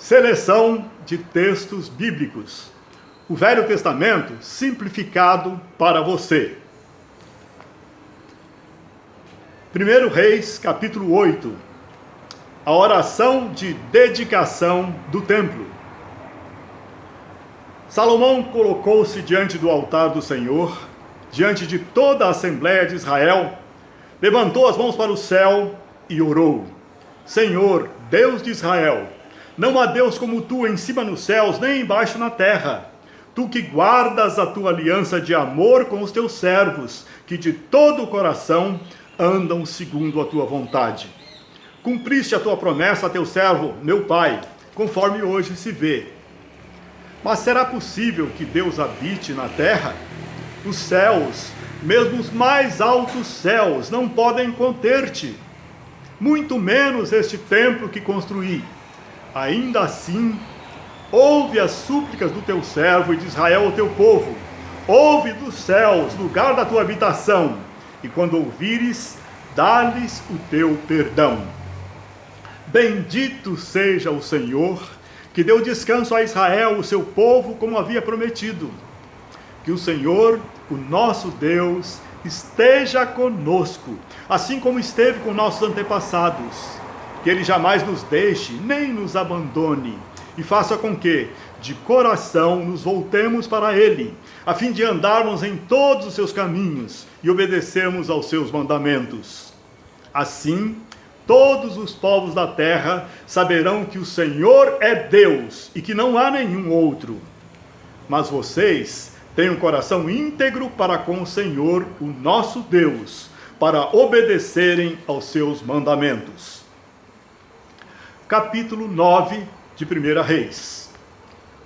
Seleção de textos bíblicos. O Velho Testamento simplificado para você. 1 Reis, capítulo 8. A oração de dedicação do templo. Salomão colocou-se diante do altar do Senhor, diante de toda a Assembleia de Israel, levantou as mãos para o céu e orou: Senhor, Deus de Israel, não há Deus como tu em cima nos céus, nem embaixo na terra. Tu que guardas a tua aliança de amor com os teus servos, que de todo o coração andam segundo a tua vontade. Cumpriste a tua promessa a teu servo, meu pai, conforme hoje se vê. Mas será possível que Deus habite na terra? Os céus, mesmo os mais altos céus, não podem conter-te. Muito menos este templo que construí. Ainda assim, ouve as súplicas do teu servo e de Israel, o teu povo. Ouve dos céus, lugar da tua habitação, e quando ouvires, dá-lhes o teu perdão. Bendito seja o Senhor, que deu descanso a Israel, o seu povo, como havia prometido. Que o Senhor, o nosso Deus, esteja conosco, assim como esteve com nossos antepassados. Que Ele jamais nos deixe, nem nos abandone, e faça com que, de coração, nos voltemos para Ele, a fim de andarmos em todos os seus caminhos e obedecermos aos seus mandamentos. Assim, todos os povos da terra saberão que o Senhor é Deus e que não há nenhum outro. Mas vocês têm um coração íntegro para com o Senhor, o nosso Deus, para obedecerem aos seus mandamentos. Capítulo 9 de 1 Reis.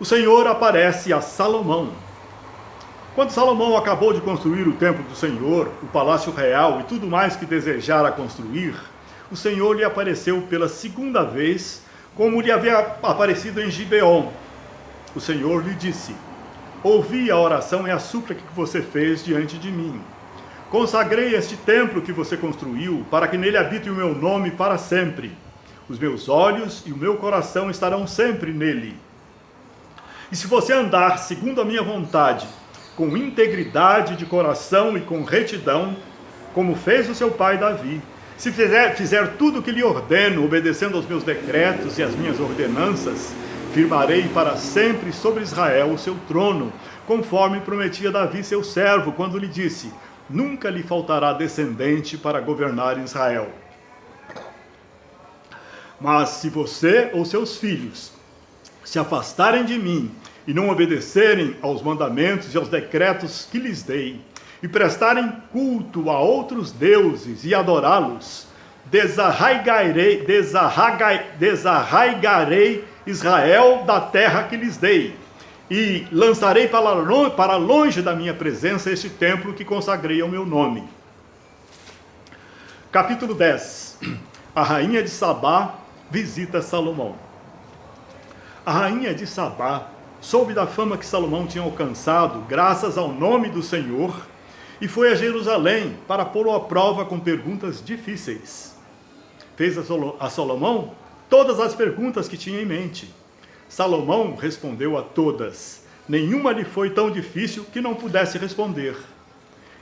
O Senhor aparece a Salomão. Quando Salomão acabou de construir o templo do Senhor, o palácio real e tudo mais que desejara construir, o Senhor lhe apareceu pela segunda vez, como lhe havia aparecido em Gibeon. O Senhor lhe disse: ouvi a oração e a súplica que você fez diante de mim. Consagrei este templo que você construiu, para que nele habite o meu nome para sempre. Os meus olhos e o meu coração estarão sempre nele. E se você andar segundo a minha vontade, com integridade de coração e com retidão, como fez o seu pai Davi, se fizer tudo o que lhe ordeno, obedecendo aos meus decretos e às minhas ordenanças, firmarei para sempre sobre Israel o seu trono, conforme prometia Davi seu servo, quando lhe disse: nunca lhe faltará descendente para governar Israel. Mas se você ou seus filhos se afastarem de mim e não obedecerem aos mandamentos e aos decretos que lhes dei, e prestarem culto a outros deuses e adorá-los, desarraigarei Israel da terra que lhes dei, e lançarei para longe da minha presença este templo que consagrei ao meu nome. Capítulo 10. A rainha de Sabá visita Salomão. A rainha de Sabá soube da fama que Salomão tinha alcançado graças ao nome do Senhor e foi a Jerusalém para pô-lo à prova com perguntas difíceis. Fez a Salomão todas as perguntas que tinha em mente. Salomão respondeu a todas. Nenhuma lhe foi tão difícil que não pudesse responder.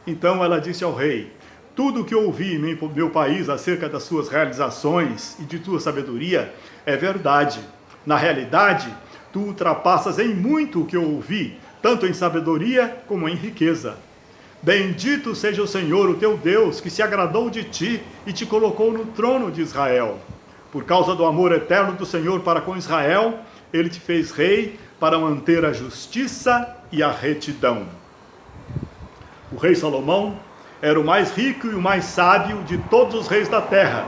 Então ela disse ao rei: tudo o que ouvi em meu país acerca das suas realizações e de tua sabedoria é verdade. Na realidade, tu ultrapassas em muito o que eu ouvi, tanto em sabedoria como em riqueza. Bendito seja o Senhor, o teu Deus, que se agradou de ti e te colocou no trono de Israel. Por causa do amor eterno do Senhor para com Israel, ele te fez rei para manter a justiça e a retidão. O rei Salomão era o mais rico e o mais sábio de todos os reis da terra.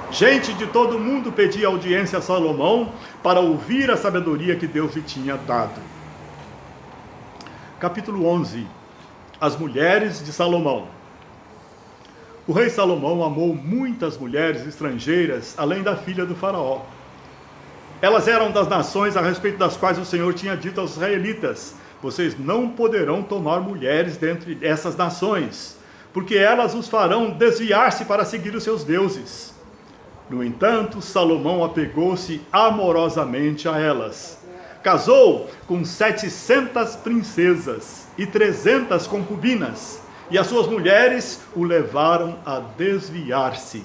Gente de todo mundo pedia audiência a Salomão para ouvir a sabedoria que Deus lhe tinha dado. Capítulo 11. As mulheres de Salomão. O rei Salomão amou muitas mulheres estrangeiras, além da filha do faraó. Elas eram das nações a respeito das quais o Senhor tinha dito aos israelitas: vocês não poderão tomar mulheres dentre essas nações, porque elas os farão desviar-se para seguir os seus deuses. No entanto, Salomão apegou-se amorosamente a elas. Casou com 700 princesas e 300 concubinas, e as suas mulheres o levaram a desviar-se.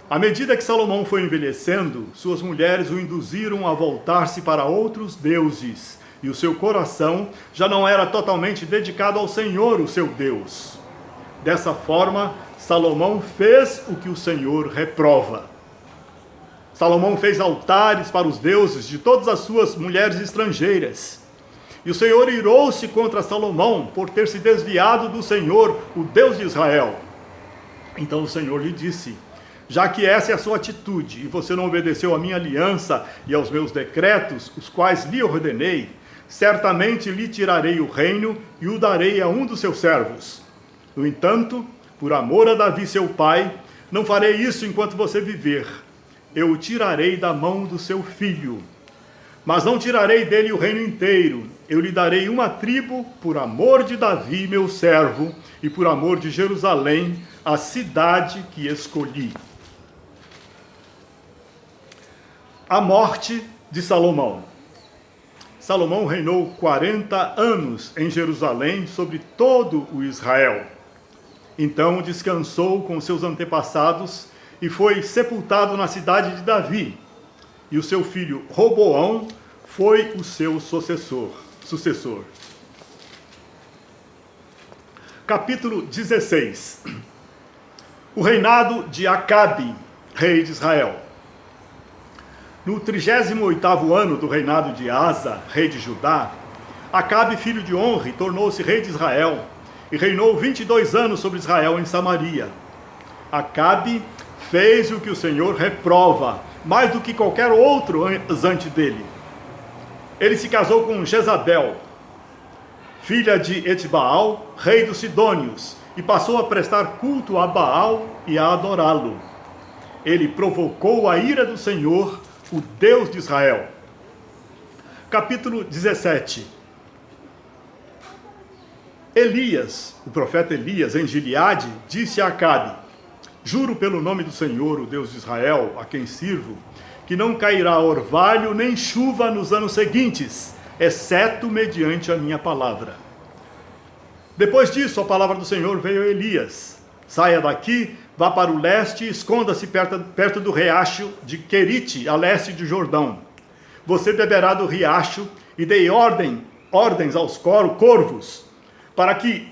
À medida que Salomão foi envelhecendo, suas mulheres o induziram a voltar-se para outros deuses, e o seu coração já não era totalmente dedicado ao Senhor, o seu Deus. Dessa forma, Salomão fez o que o Senhor reprova. Salomão fez altares para os deuses de todas as suas mulheres estrangeiras. E o Senhor irou-se contra Salomão por ter se desviado do Senhor, o Deus de Israel. Então o Senhor lhe disse: já que essa é a sua atitude, e você não obedeceu à minha aliança e aos meus decretos, os quais lhe ordenei, certamente lhe tirarei o reino e o darei a um dos seus servos. No entanto, por amor a Davi seu pai, não farei isso enquanto você viver. Eu o tirarei da mão do seu filho. Mas não tirarei dele o reino inteiro. Eu lhe darei uma tribo por amor de Davi, meu servo, e por amor de Jerusalém, a cidade que escolhi. A morte de Salomão. Salomão reinou 40 anos em Jerusalém sobre todo o Israel. Então descansou com seus antepassados e foi sepultado na cidade de Davi. E o seu filho Roboão foi o seu sucessor. Capítulo 16. O reinado de Acabe, rei de Israel. No 38º ano do reinado de Asa, rei de Judá, Acabe, filho de Onre, tornou-se rei de Israel e reinou 22 anos sobre Israel em Samaria. Acabe fez o que o Senhor reprova, mais do que qualquer outro antes dele. Ele se casou com Jezabel, filha de Etbaal, rei dos Sidônios, e passou a prestar culto a Baal e a adorá-lo. Ele provocou a ira do Senhor, o Deus de Israel. Capítulo 17. Elias, o profeta Elias, em Gileade, disse a Acabe: juro pelo nome do Senhor, o Deus de Israel, a quem sirvo, que não cairá orvalho nem chuva nos anos seguintes, exceto mediante a minha palavra. Depois disso, a palavra do Senhor veio a Elias: saia daqui, vá para o leste e esconda-se perto do riacho de Querite, a leste de Jordão. Você beberá do riacho, e dei ordens aos corvos, para que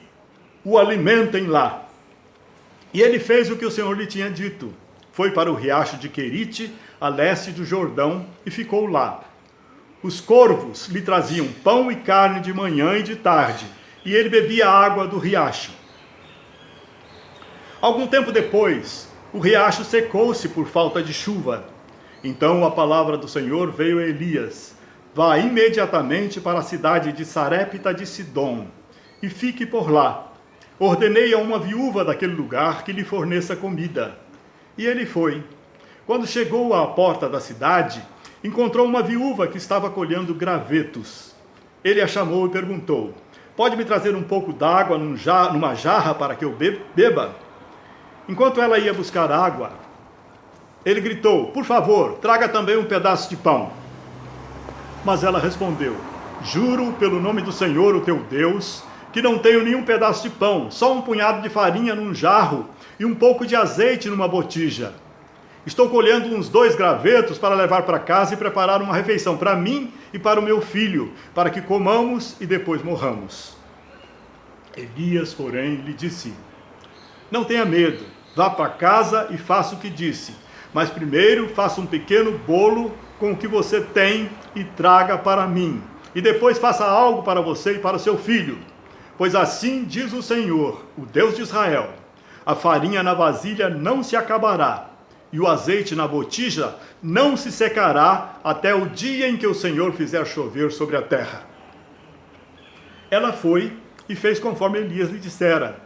o alimentem lá. E ele fez o que o Senhor lhe tinha dito. Foi para o riacho de Querite, a leste do Jordão, e ficou lá. Os corvos lhe traziam pão e carne de manhã e de tarde, e ele bebia a água do riacho. Algum tempo depois, o riacho secou-se por falta de chuva. Então a palavra do Senhor veio a Elias: vá imediatamente para a cidade de Sarepta de Sidom, e fique por lá. Ordenei a uma viúva daquele lugar que lhe forneça comida. E ele foi. Quando chegou à porta da cidade, encontrou uma viúva que estava colhendo gravetos. Ele a chamou e perguntou: pode me trazer um pouco d'água numa jarra para que eu beba? Enquanto ela ia buscar água, ele gritou: por favor, traga também um pedaço de pão. Mas ela respondeu: juro pelo nome do Senhor, o teu Deus, que não tenho nenhum pedaço de pão, só um punhado de farinha num jarro e um pouco de azeite numa botija. Estou colhendo uns 2 gravetos para levar para casa e preparar uma refeição para mim e para o meu filho, para que comamos e depois morramos. Elias, porém, lhe disse: não tenha medo, vá para casa e faça o que disse, mas primeiro faça um pequeno bolo com o que você tem e traga para mim, e depois faça algo para você e para o seu filho. Pois assim diz o Senhor, o Deus de Israel: a farinha na vasilha não se acabará, e o azeite na botija não se secará até o dia em que o Senhor fizer chover sobre a terra. Ela foi e fez conforme Elias lhe dissera.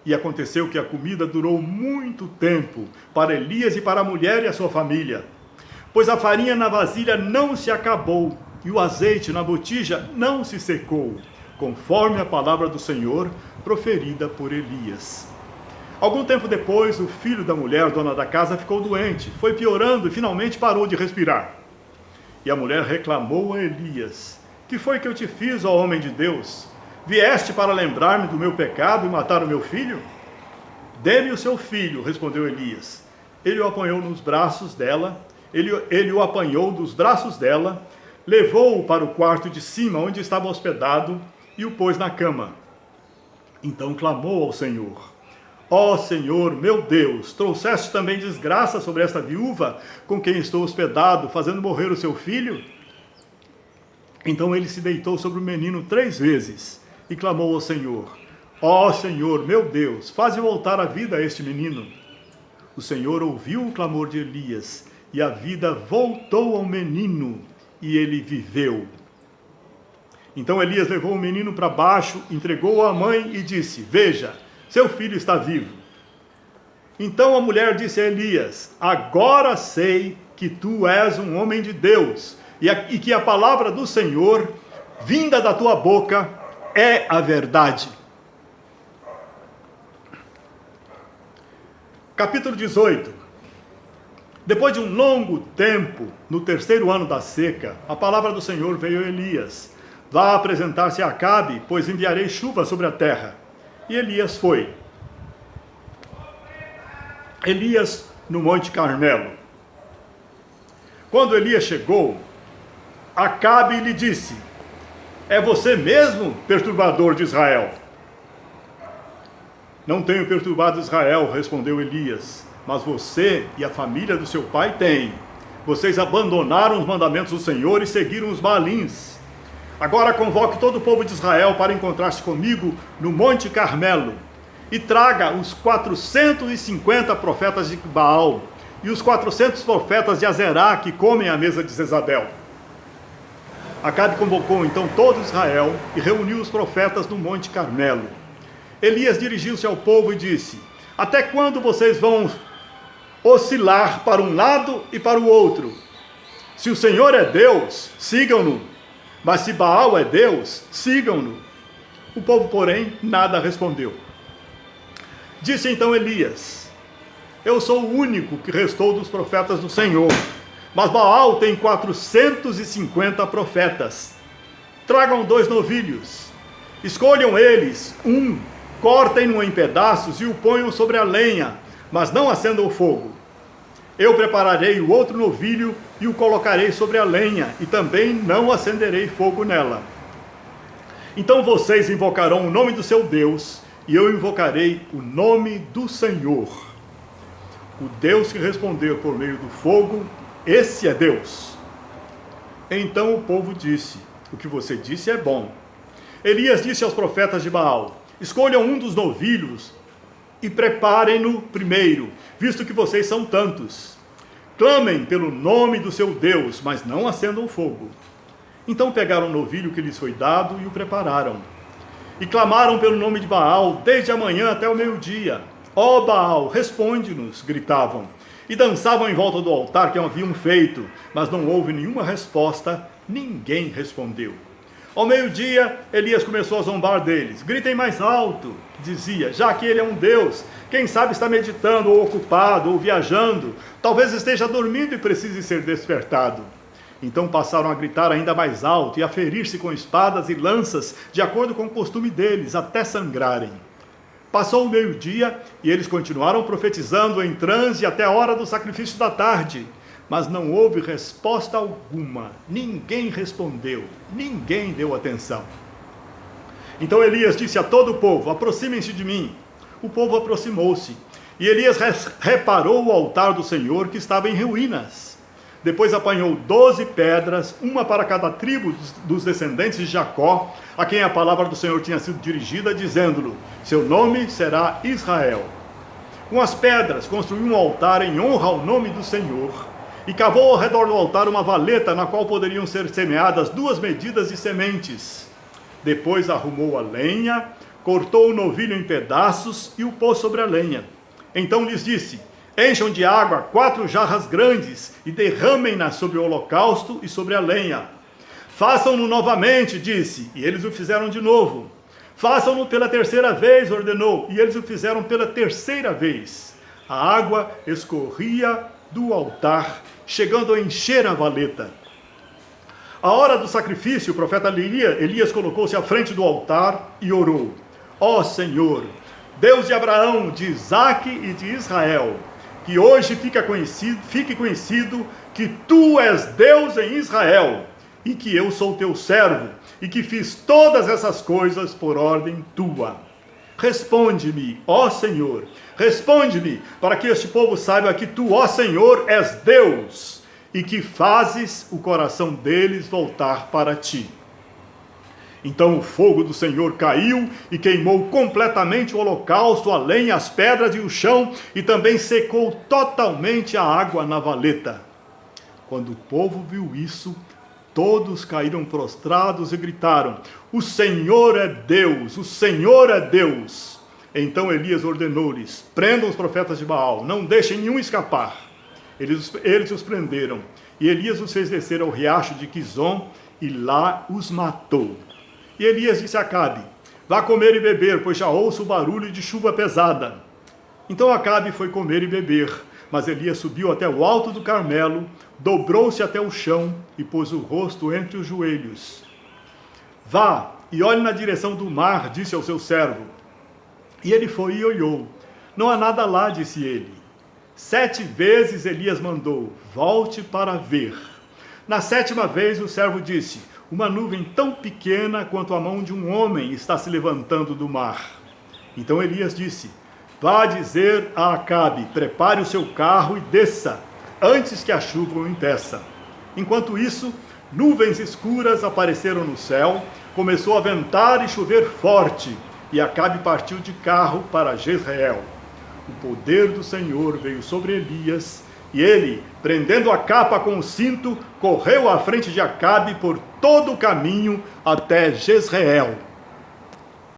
E aconteceu que a comida durou muito tempo para Elias e para a mulher e a sua família, pois a farinha na vasilha não se acabou, e o azeite na botija não se secou, conforme a palavra do Senhor proferida por Elias. Algum tempo depois, o filho da mulher, dona da casa, ficou doente, foi piorando e finalmente parou de respirar. E a mulher reclamou a Elias: que foi que eu te fiz, ó homem de Deus? Vieste para lembrar-me do meu pecado e matar o meu filho? Dê-me o seu filho, respondeu Elias. Ele o apanhou nos braços dela, ele o apanhou dos braços dela, levou-o para o quarto de cima, onde estava hospedado, e o pôs na cama. Então clamou ao Senhor: ó Senhor, meu Deus, trouxeste também desgraça sobre esta viúva com quem estou hospedado, fazendo morrer o seu filho? Então ele se deitou sobre o menino 3 vezes e clamou ao Senhor: ó Senhor, meu Deus, faze voltar a vida a este menino. O Senhor ouviu o clamor de Elias, e a vida voltou ao menino, e ele viveu. Então Elias levou o menino para baixo, entregou-o à mãe e disse: veja, seu filho está vivo. Então a mulher disse a Elias: agora sei que tu és um homem de Deus, e que a palavra do Senhor, vinda da tua boca, é a verdade. Capítulo 18. Depois de um longo tempo, no 3º ano da seca, a palavra do Senhor veio a Elias: vá apresentar-se a Acabe, pois enviarei chuva sobre a terra. E Elias foi. Elias no Monte Carmelo. Quando Elias chegou, Acabe lhe disse: é você mesmo, perturbador de Israel? Não tenho perturbado Israel, respondeu Elias, mas você e a família do seu pai têm. Vocês abandonaram os mandamentos do Senhor e seguiram os Baalins. Agora convoque todo o povo de Israel para encontrar-se comigo no Monte Carmelo, e traga os 450 profetas de Baal e os 400 profetas de Azerá que comem à mesa de Jezabel. Acabe convocou então todo Israel e reuniu os profetas no Monte Carmelo. Elias dirigiu-se ao povo e disse: até quando vocês vão oscilar para um lado e para o outro? Se o Senhor é Deus, sigam-no. Mas se Baal é Deus, sigam-no. O povo, porém, nada respondeu. Disse então Elias: eu sou o único que restou dos profetas do Senhor, mas Baal tem 450 profetas. Tragam 2 novilhos, escolham eles um, cortem-no em pedaços e o ponham sobre a lenha, mas não acendam o fogo. Eu prepararei o outro novilho e o colocarei sobre a lenha, e também não acenderei fogo nela. Então vocês invocarão o nome do seu Deus, e eu invocarei o nome do Senhor. O Deus que respondeu por meio do fogo, esse é Deus. Então o povo disse: o que você disse é bom. Elias disse aos profetas de Baal: escolham um dos novilhos e preparem-no primeiro, visto que vocês são tantos. Clamem pelo nome do seu Deus, mas não acendam o fogo. Então pegaram o novilho que lhes foi dado e o prepararam. E clamaram pelo nome de Baal desde a manhã até o meio-dia. Ó Baal, responde-nos, gritavam. E dançavam em volta do altar que haviam feito, mas não houve nenhuma resposta, ninguém respondeu. Ao meio-dia, Elias começou a zombar deles. Gritem mais alto, dizia, já que ele é um Deus. Quem sabe está meditando, ou ocupado, ou viajando. Talvez esteja dormindo e precise ser despertado. Então passaram a gritar ainda mais alto e a ferir-se com espadas e lanças, de acordo com o costume deles, até sangrarem. Passou o meio-dia e eles continuaram profetizando em transe até a hora do sacrifício da tarde. Mas não houve resposta alguma, ninguém respondeu, ninguém deu atenção. Então Elias disse a todo o povo: aproximem-se de mim. O povo aproximou-se, e Elias reparou o altar do Senhor que estava em ruínas. Depois apanhou 12 pedras, uma para cada tribo dos descendentes de Jacó, a quem a palavra do Senhor tinha sido dirigida, dizendo-lhe: seu nome será Israel. Com as pedras construiu um altar em honra ao nome do Senhor, e cavou ao redor do altar uma valeta na qual poderiam ser semeadas 2 medidas de sementes. Depois arrumou a lenha, cortou o novilho em pedaços e o pôs sobre a lenha. Então lhes disse: encham de água 4 jarras grandes e derramem-na sobre o holocausto e sobre a lenha. Façam-no novamente, disse, e eles o fizeram de novo. Façam-no pela terceira vez, ordenou, e eles o fizeram pela terceira vez. A água escorria do altar, chegando a encher a valeta. À hora do sacrifício, o profeta Elias colocou-se à frente do altar e orou: Ó Senhor, Deus de Abraão, de Isaque e de Israel, que hoje fique conhecido que Tu és Deus em Israel, e que eu sou Teu servo, e que fiz todas essas coisas por ordem Tua. Responde-me, ó Senhor, responde-me, para que este povo saiba que Tu, ó Senhor, és Deus, e que fazes o coração deles voltar para Ti. Então o fogo do Senhor caiu e queimou completamente o holocausto, a lenha, as pedras e o chão, e também secou totalmente a água na valeta. Quando o povo viu isso, todos caíram prostrados e gritaram: O Senhor é Deus, o Senhor é Deus. Então Elias ordenou-lhes: Prendam os profetas de Baal, não deixem nenhum escapar. Eles os prenderam, e Elias os fez descer ao riacho de Quizon, e lá os matou. E Elias disse a Acabe: Vá comer e beber, pois já ouço o barulho de chuva pesada. Então Acabe foi comer e beber, mas Elias subiu até o alto do Carmelo, dobrou-se até o chão e pôs o rosto entre os joelhos. Vá e olhe na direção do mar, disse ao seu servo. E ele foi e olhou. Não há nada lá, disse ele. 7 vezes Elias mandou: Volte para ver. Na 7ª vez o servo disse: Uma nuvem tão pequena quanto a mão de um homem está se levantando do mar. Então Elias disse: Vá dizer a Acabe: Prepare o seu carro e desça, antes que a chuva o impeça. Enquanto isso, nuvens escuras apareceram no céu, começou a ventar e chover forte, e Acabe partiu de carro para Jezreel. O poder do Senhor veio sobre Elias, e ele, prendendo a capa com o cinto, correu à frente de Acabe por todo o caminho até Jezreel.